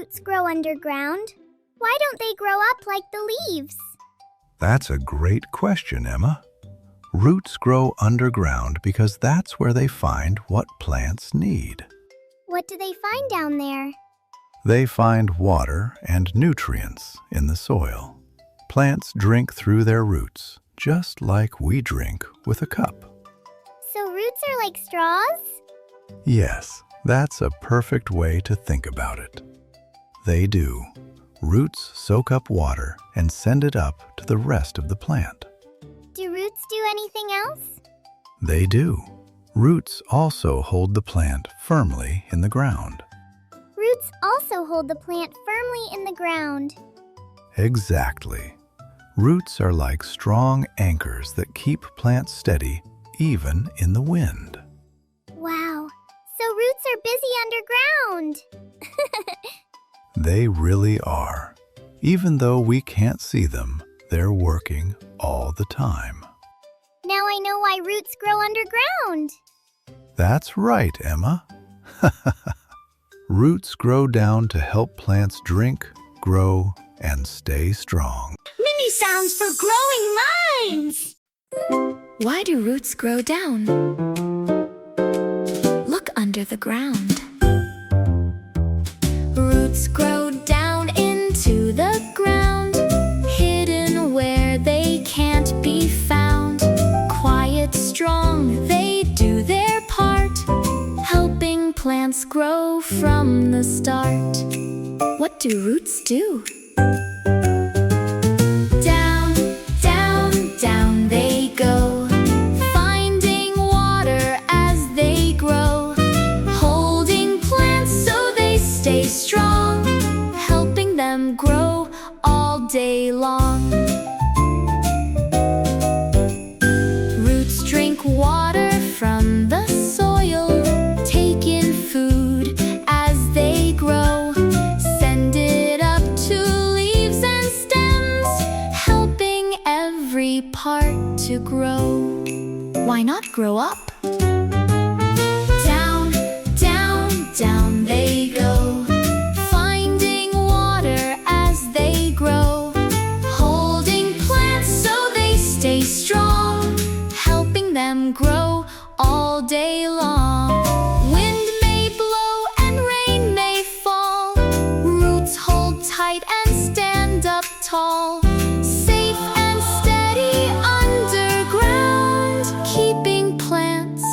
roots grow underground? Why don't they grow up like the leaves? That's a great question, Emma. Roots grow underground because that's where they find what plants need. What do they find down there? They find water and nutrients in the soil. Plants drink through their roots, just like we drink with a cup. So roots are like straws? Yes, that's a perfect way to think about it. They do. Roots soak up water and send it up to the rest of the plant. Do roots do anything else? They do. Roots also hold the plant firmly in the ground. Roots also hold the plant firmly in the ground. Exactly. Roots are like strong anchors that keep plants steady even in the wind. Wow, so roots are busy underground. They really are. Even though we can't see them, they're working all the time. Now I know why roots grow underground. That's right, Emma. Roots grow down to help plants drink, grow, and stay strong. Mini sounds for growing minds! Why do roots grow down? Look under the ground. Roots grow down into the ground, hidden where they can't be found. Quiet, strong, they do their part, helping plants grow from the start. What do roots do? Down, down, down they go, finding water as they grow, holding plants so they stay strong, helping them grow all day long. Roots drink water from the soil, take in food as they grow, send it up to leaves and stems, helping every part to grow. Why not grow up? Down, down, down they go, finding water as they grow, holding plants so they stay strong, helping them grow all day long. Wind may blow and rain may fall, roots hold tight and stand up tall, safe and steady underground, keeping plants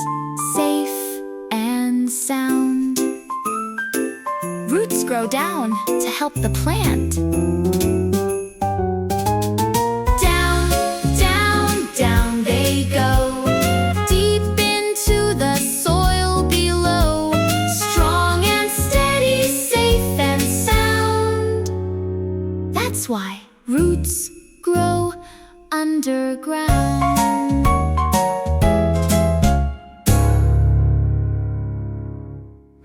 safe and sound. Roots grow down to help the plant. Down, down, down they go, deep into the soil below, strong and steady, safe and sound. That's why roots grow underground.